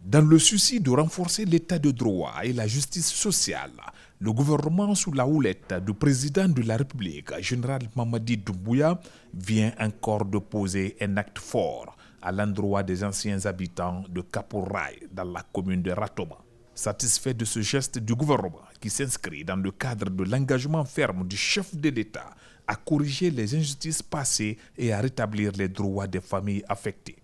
Dans le souci de renforcer l'état de droit et la justice sociale, le gouvernement sous la houlette du président de la République, général Mamadi Doumbouya, vient encore de poser un acte fort à l'endroit des anciens habitants de Kapouraï dans la commune de Ratoma. Satisfait de ce geste du gouvernement qui s'inscrit dans le cadre de l'engagement ferme du chef de l'État à corriger les injustices passées et à rétablir les droits des familles affectées.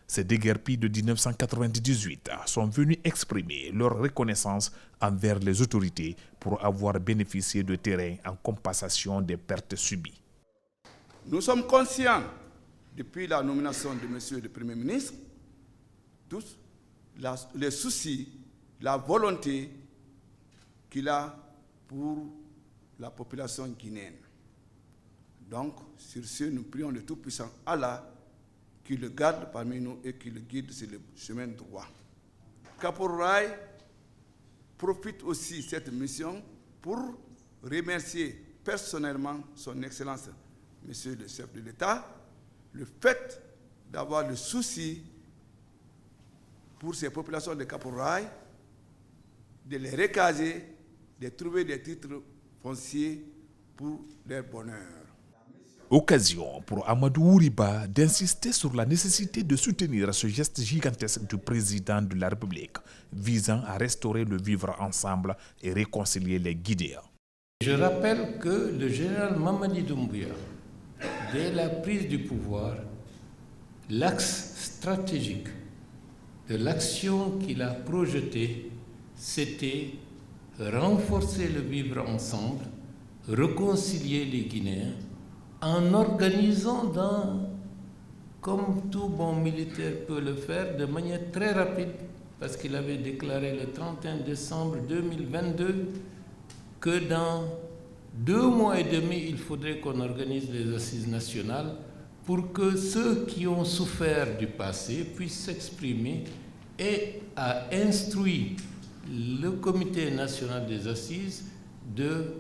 Ces déguerpis de 1998 sont venus exprimer leur reconnaissance envers les autorités pour avoir bénéficié de terrains en compensation des pertes subies. Nous sommes conscients, depuis la nomination de M. le Premier ministre, tous les soucis, la volonté qu'il a pour la population guinéenne. Donc, sur ce, nous prions le Tout-Puissant Allah qui le garde parmi nous et qui le guide sur le chemin droit. Kapouraï profite aussi de cette mission pour remercier personnellement son Excellence, Monsieur le chef de l'État, le fait d'avoir le souci pour ces populations de Kapouraï, de les recaser, de trouver des titres fonciers pour leur bonheur. Occasion pour Amadou Ouriba d'insister sur la nécessité de soutenir ce geste gigantesque du président de la République visant à restaurer le vivre ensemble et réconcilier les Guinéens. Je rappelle que le général Mamadi Doumbouya, dès la prise du pouvoir, l'axe stratégique de l'action qu'il a projetée, c'était renforcer le vivre ensemble, réconcilier les Guinéens, en organisant, comme tout bon militaire peut le faire, de manière très rapide, parce qu'il avait déclaré le 31 décembre 2022 que dans 2 mois et demi, il faudrait qu'on organise les assises nationales pour que ceux qui ont souffert du passé puissent s'exprimer, et a instruit le Comité national des assises de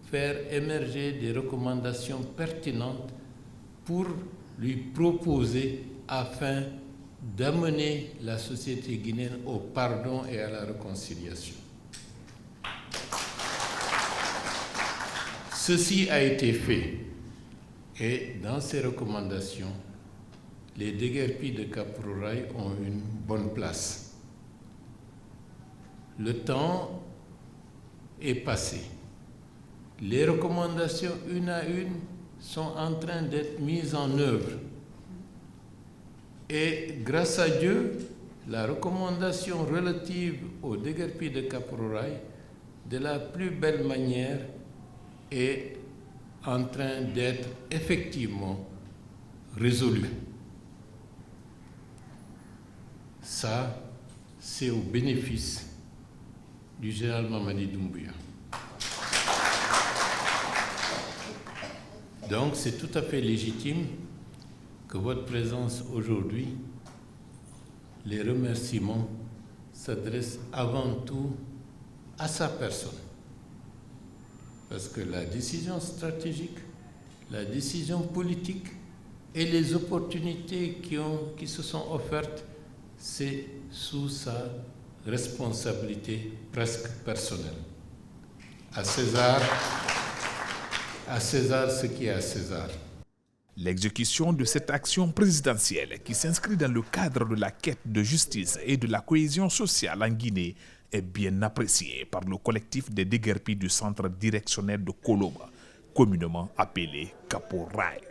faire émerger des recommandations pertinentes pour lui proposer afin d'amener la société guinéenne au pardon et à la réconciliation. Ceci a été fait et dans ces recommandations, les déguerpis de Kapouraï ont une bonne place. Le temps est passé. Les recommandations, une à une, sont en train d'être mises en œuvre. Et grâce à Dieu, la recommandation relative au déguerpi de Kapouraï, de la plus belle manière, est en train d'être effectivement résolue. Ça, c'est au bénéfice du général Mamadi Doumbouya. Donc, c'est tout à fait légitime que votre présence aujourd'hui, les remerciements s'adressent avant tout à sa personne. Parce que la décision stratégique, la décision politique et les opportunités qui se sont offertes, c'est sous sa responsabilité presque personnelle. À César ce qui est à César. L'exécution de cette action présidentielle qui s'inscrit dans le cadre de la quête de justice et de la cohésion sociale en Guinée est bien appréciée par le collectif des déguerpis du centre directionnel de Koloma, communément appelé Kapouraï.